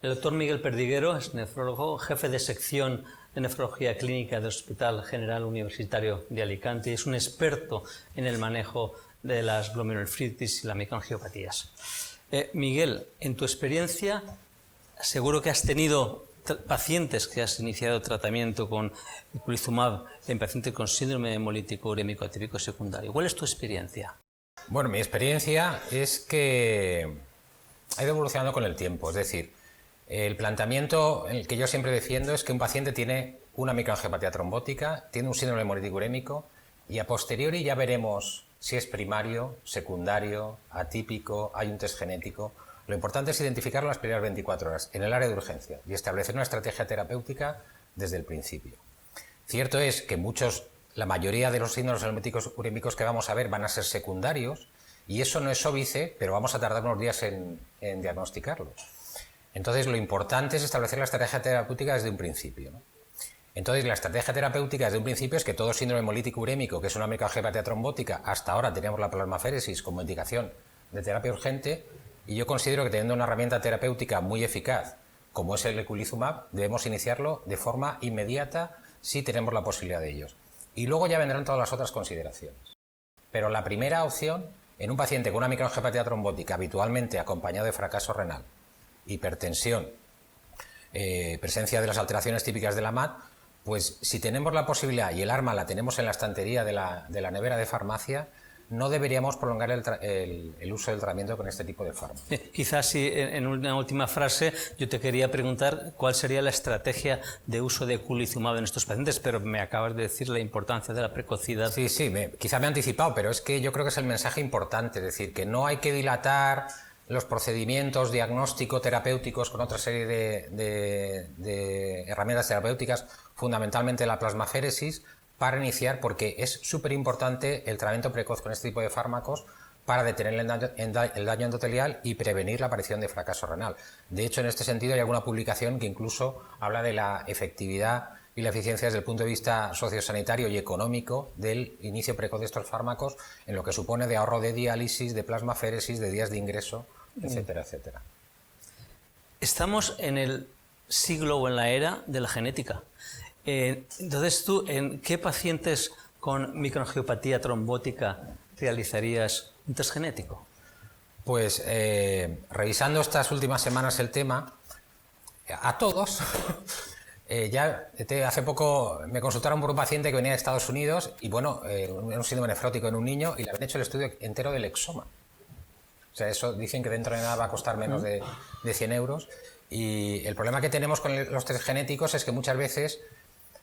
El doctor Miguel Perdiguero es nefrólogo, jefe de sección de nefrología clínica del Hospital General Universitario de Alicante y es un experto en el manejo de las glomerulonefritis y las microangiopatías. Miguel, en tu experiencia, seguro que has tenido pacientes que has iniciado tratamiento con eculizumab en pacientes con síndrome hemolítico urémico atípico secundario. ¿Cuál es tu experiencia? Bueno, mi experiencia es que ha ido evolucionando con el tiempo. Es decir, el planteamiento en el que yo siempre defiendo es que un paciente tiene una microangiopatía trombótica, tiene un síndrome hemolítico urémico y a posteriori ya veremos si es primario, secundario, atípico, hay un test genético. Lo importante es identificarlo en las primeras 24 horas en el área de urgencia y establecer una estrategia terapéutica desde el principio. Cierto es que la mayoría de los síndromes hemolíticos urémicos que vamos a ver van a ser secundarios y eso no es óbice, pero vamos a tardar unos días en diagnosticarlo. Entonces, lo importante es establecer la estrategia terapéutica desde un principio, ¿no? Entonces, la estrategia terapéutica desde un principio es que todo síndrome hemolítico urémico, que es una microangiopatía trombótica, hasta ahora teníamos la plasmaféresis como indicación de terapia urgente, y yo considero que teniendo una herramienta terapéutica muy eficaz, como es el eculizumab, debemos iniciarlo de forma inmediata si tenemos la posibilidad de ellos. Y luego ya vendrán todas las otras consideraciones. Pero la primera opción, en un paciente con una microangiopatía trombótica habitualmente acompañado de fracaso renal, hipertensión, presencia de las alteraciones típicas de la MAT, pues si tenemos la posibilidad y el arma la tenemos en la estantería de la nevera de farmacia, no deberíamos prolongar el uso del tratamiento con este tipo de fármacos. Quizás si en una última frase yo te quería preguntar cuál sería la estrategia de uso de eculizumab en estos pacientes, pero me acabas de decir la importancia de la precocidad. Sí, quizá me he anticipado, pero es que yo creo que es el mensaje importante, es decir, que no hay que dilatar los procedimientos diagnóstico-terapéuticos con otra serie de herramientas terapéuticas, fundamentalmente la plasmaféresis, para iniciar, porque es súper importante el tratamiento precoz con este tipo de fármacos para detener el daño endotelial y prevenir la aparición de fracaso renal. De hecho, en este sentido hay alguna publicación que incluso habla de la efectividad y la eficiencia desde el punto de vista sociosanitario y económico del inicio precoz de estos fármacos, en lo que supone de ahorro de diálisis, de plasmaféresis, de días de ingreso, etcétera, etcétera. Estamos en el siglo o en la era de la genética. Entonces, ¿tú en qué pacientes con microangiopatía trombótica realizarías un test genético? Pues revisando estas últimas semanas el tema, a todos, hace poco me consultaron por un paciente que venía de Estados Unidos y bueno, un síndrome nefrótico en un niño y le habían hecho el estudio entero del exoma. O sea, eso dicen que dentro de nada va a costar menos de 100 euros. Y el problema que tenemos con los test genéticos es que muchas veces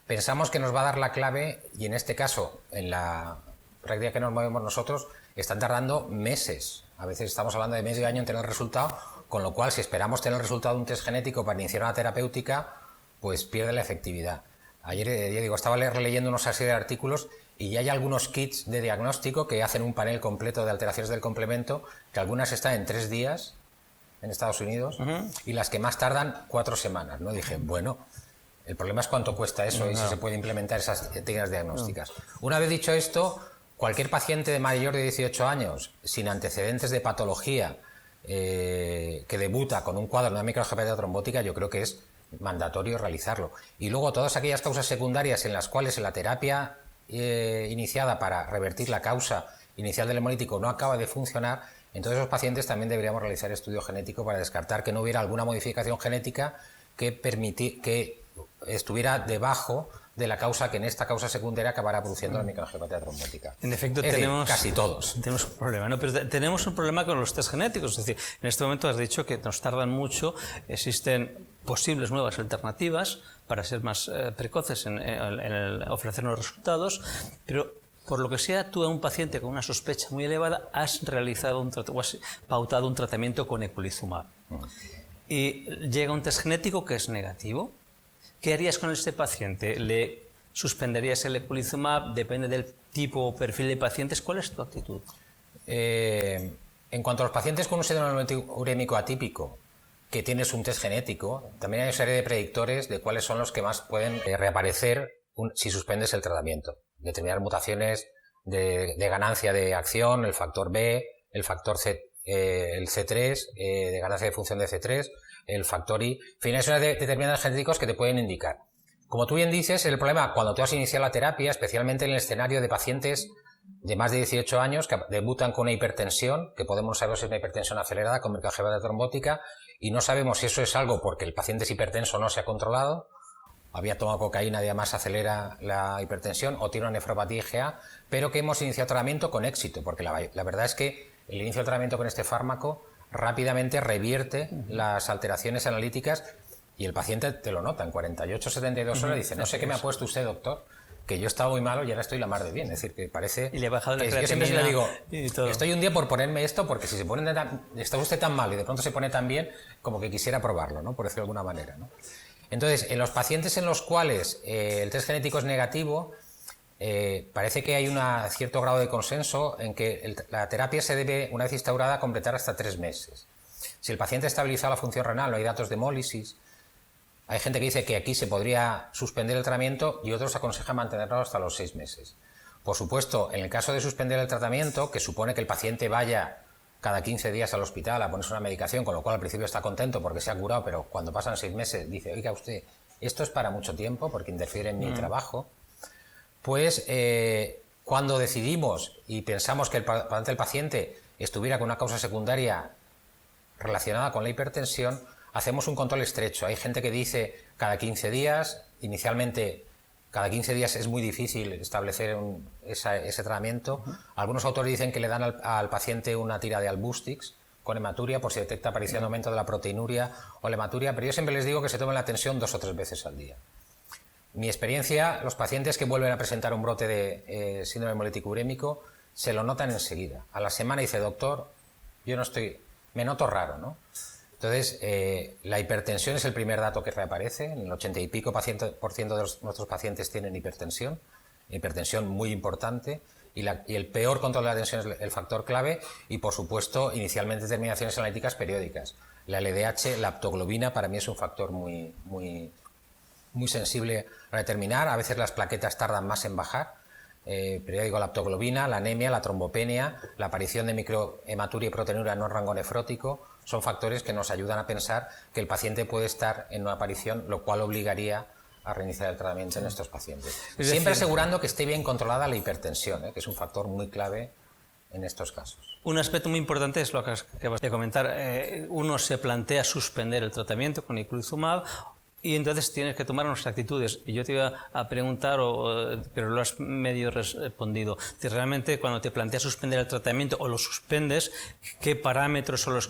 pensamos que nos va a dar la clave y en este caso, en la práctica que nos movemos nosotros, están tardando meses. A veces estamos hablando de medio año en tener el resultado, con lo cual si esperamos tener el resultado de un test genético para iniciar una terapéutica, pues pierde la efectividad. Ayer, estaba releyendo unos serie de artículos y ya hay algunos kits de diagnóstico que hacen un panel completo de alteraciones del complemento, que algunas están en 3 días en Estados Unidos y las que más tardan 4 semanas, ¿no? Dije, bueno, el problema es cuánto cuesta eso y si se puede implementar esas técnicas diagnósticas. Una vez dicho esto, cualquier paciente de mayor de 18 años, sin antecedentes de patología, que debuta con un cuadro de una microangiopatía trombótica, yo creo que es mandatorio realizarlo. Y luego todas aquellas causas secundarias en las cuales la terapia iniciada para revertir la causa inicial del hemolítico no acaba de funcionar, entonces los pacientes también deberíamos realizar estudio genético para descartar que no hubiera alguna modificación genética que estuviera debajo de la causa que en esta causa secundaria acabará produciendo la microangiopatía trombótica. En efecto, casi todos. Tenemos un problema, ¿no? Pero tenemos un problema con los test genéticos. Es decir, en este momento has dicho que nos tardan mucho, existen posibles nuevas alternativas para ser más precoces en ofrecer los resultados, pero por lo que sea, tú a un paciente con una sospecha muy elevada has realizado o has pautado un tratamiento con eculizumab. Y llega un test genético que es negativo. ¿Qué harías con este paciente? ¿Le suspenderías el eculizumab? Depende del tipo o perfil de pacientes. ¿Cuál es tu actitud? En cuanto a los pacientes con un síndrome urémico atípico, que tienes un test genético, también hay una serie de predictores de cuáles son los que más pueden reaparecer si suspendes el tratamiento. Determinadas mutaciones de ganancia de acción, el factor B, el factor C, el C3, de ganancia de función de C3, el factor I. En fin, es una determinados genéticos que te pueden indicar. Como tú bien dices, el problema cuando tú has iniciado la terapia, especialmente en el escenario de pacientes de más de 18 años que debutan con una hipertensión, que podemos saber si es una hipertensión acelerada con microangiopatía trombótica, y no sabemos si eso es algo porque el paciente es hipertenso o no se ha controlado, había tomado cocaína y además acelera la hipertensión, o tiene una nefropatía IgA, pero que hemos iniciado tratamiento con éxito, porque la verdad es que el inicio del tratamiento con este fármaco rápidamente revierte las alteraciones analíticas y el paciente te lo nota, en 48-72 horas dice, no sé qué me ha puesto usted, doctor, que yo estaba muy malo y ahora estoy la mar de bien. Es decir, que parece... Y le he bajado la yo siempre le digo, y todo. Estoy un día por ponerme esto, porque si se pone está usted tan mal y de pronto se pone tan bien, como que quisiera probarlo, ¿no? Por decirlo de alguna manera, ¿no? Entonces, en los pacientes en los cuales el test genético es negativo, parece que hay un cierto grado de consenso en que la terapia se debe, una vez instaurada, completar hasta 3 meses. Si el paciente ha estabilizado la función renal, no hay datos de hemólisis. Hay gente que dice que aquí se podría suspender el tratamiento y otros aconsejan mantenerlo hasta los 6 meses. Por supuesto, en el caso de suspender el tratamiento, que supone que el paciente vaya cada 15 días al hospital a ponerse una medicación, con lo cual al principio está contento porque se ha curado, pero cuando pasan 6 meses dice, oiga usted, esto es para mucho tiempo porque interfiere en mi trabajo, pues cuando decidimos y pensamos que el paciente estuviera con una causa secundaria relacionada con la hipertensión, hacemos un control estrecho. Hay gente que dice cada 15 días, inicialmente cada 15 días es muy difícil establecer ese tratamiento. Algunos autores dicen que le dan al paciente una tira de Albustix con hematuria por si detecta aparición de aumento de la proteinuria o la hematuria, pero yo siempre les digo que se tomen la tensión 2 o 3 veces al día. Mi experiencia, los pacientes que vuelven a presentar un brote de síndrome hemolítico urémico se lo notan enseguida. A la semana dice, doctor, me noto raro, ¿no? Entonces, la hipertensión es el primer dato que reaparece. En el 80 y pico por ciento de nuestros pacientes tienen hipertensión muy importante, y el peor control de la tensión es el factor clave, y por supuesto, inicialmente determinaciones analíticas periódicas. La LDH, la aptoglobina, para mí es un factor muy sensible a determinar. A veces las plaquetas tardan más en bajar, pero ya digo, la aptoglobina, la anemia, la trombopenia, la aparición de microhematuria y proteinuria no en rango nefrótico, son factores que nos ayudan a pensar que el paciente puede estar en una aparición, lo cual obligaría a reiniciar el tratamiento en estos pacientes. Siempre asegurando que esté bien controlada la hipertensión, que es un factor muy clave en estos casos. Un aspecto muy importante es lo que acabas de comentar. Uno se plantea suspender el tratamiento con Eculizumab, y entonces tienes que tomar unas actitudes. Y yo te iba a preguntar, pero lo has medio respondido, si realmente cuando te planteas suspender el tratamiento o lo suspendes, ¿qué parámetros son los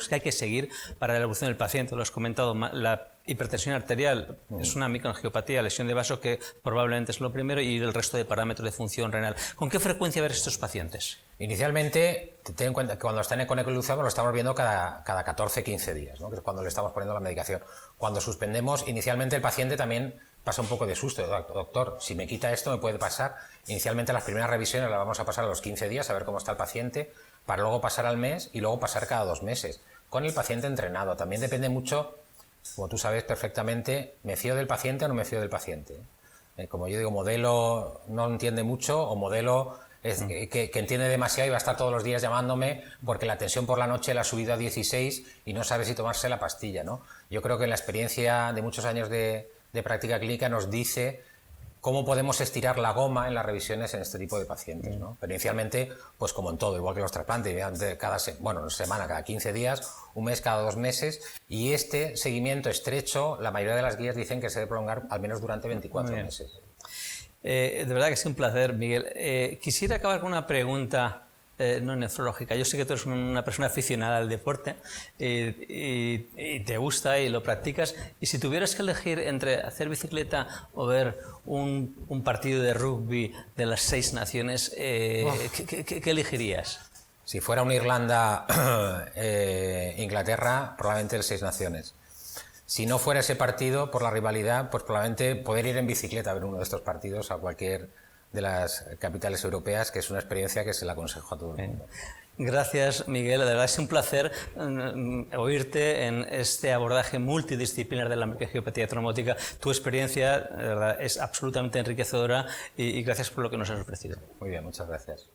que hay que seguir para la evolución del paciente? Lo has comentado, la hipertensión arterial es una microangiopatía, lesión de vaso, que probablemente es lo primero, y el resto de parámetros de función renal. ¿Con qué frecuencia ves estos pacientes? Inicialmente, ten en cuenta que cuando están con Eculizumab lo estamos viendo cada 14-15 días, ¿no? Que es cuando le estamos poniendo la medicación. Cuando suspendemos, inicialmente el paciente también pasa un poco de susto. Doctor, si me quita esto, me puede pasar. Inicialmente las primeras revisiones las vamos a pasar a los 15 días, a ver cómo está el paciente, para luego pasar al mes y luego pasar cada 2 meses, con el paciente entrenado. También depende mucho, como tú sabes perfectamente, ¿me fío del paciente o no me fío del paciente? Como yo digo, modelo no entiende mucho, o modelo que entiende demasiado y va a estar todos los días llamándome porque la tensión por la noche la ha subido a 16 y no sabe si tomarse la pastilla, ¿no? Yo creo que la experiencia de muchos años de práctica clínica nos dice cómo podemos estirar la goma en las revisiones en este tipo de pacientes, ¿no? Pero inicialmente, pues como en todo, igual que los trasplantes, cada semana, cada 15 días, un mes, cada 2 meses, y este seguimiento estrecho, la mayoría de las guías dicen que se debe prolongar al menos durante 24 meses. De verdad que es un placer, Miguel. Quisiera acabar con una pregunta no nefrológica. Yo sé que tú eres una persona aficionada al deporte y te gusta y lo practicas. Y si tuvieras que elegir entre hacer bicicleta o ver un partido de rugby de las 6 naciones, ¿qué elegirías? Si fuera una Irlanda-Inglaterra, probablemente el 6 naciones. Si no fuera ese partido, por la rivalidad, pues probablemente poder ir en bicicleta a ver uno de estos partidos a cualquier de las capitales europeas, que es una experiencia que se la aconsejo a todo el mundo. Gracias, Miguel. De verdad es un placer oírte en este abordaje multidisciplinar de la microangiopatía trombótica. Tu experiencia, de verdad, es absolutamente enriquecedora y gracias por lo que nos has ofrecido. Muy bien, muchas gracias.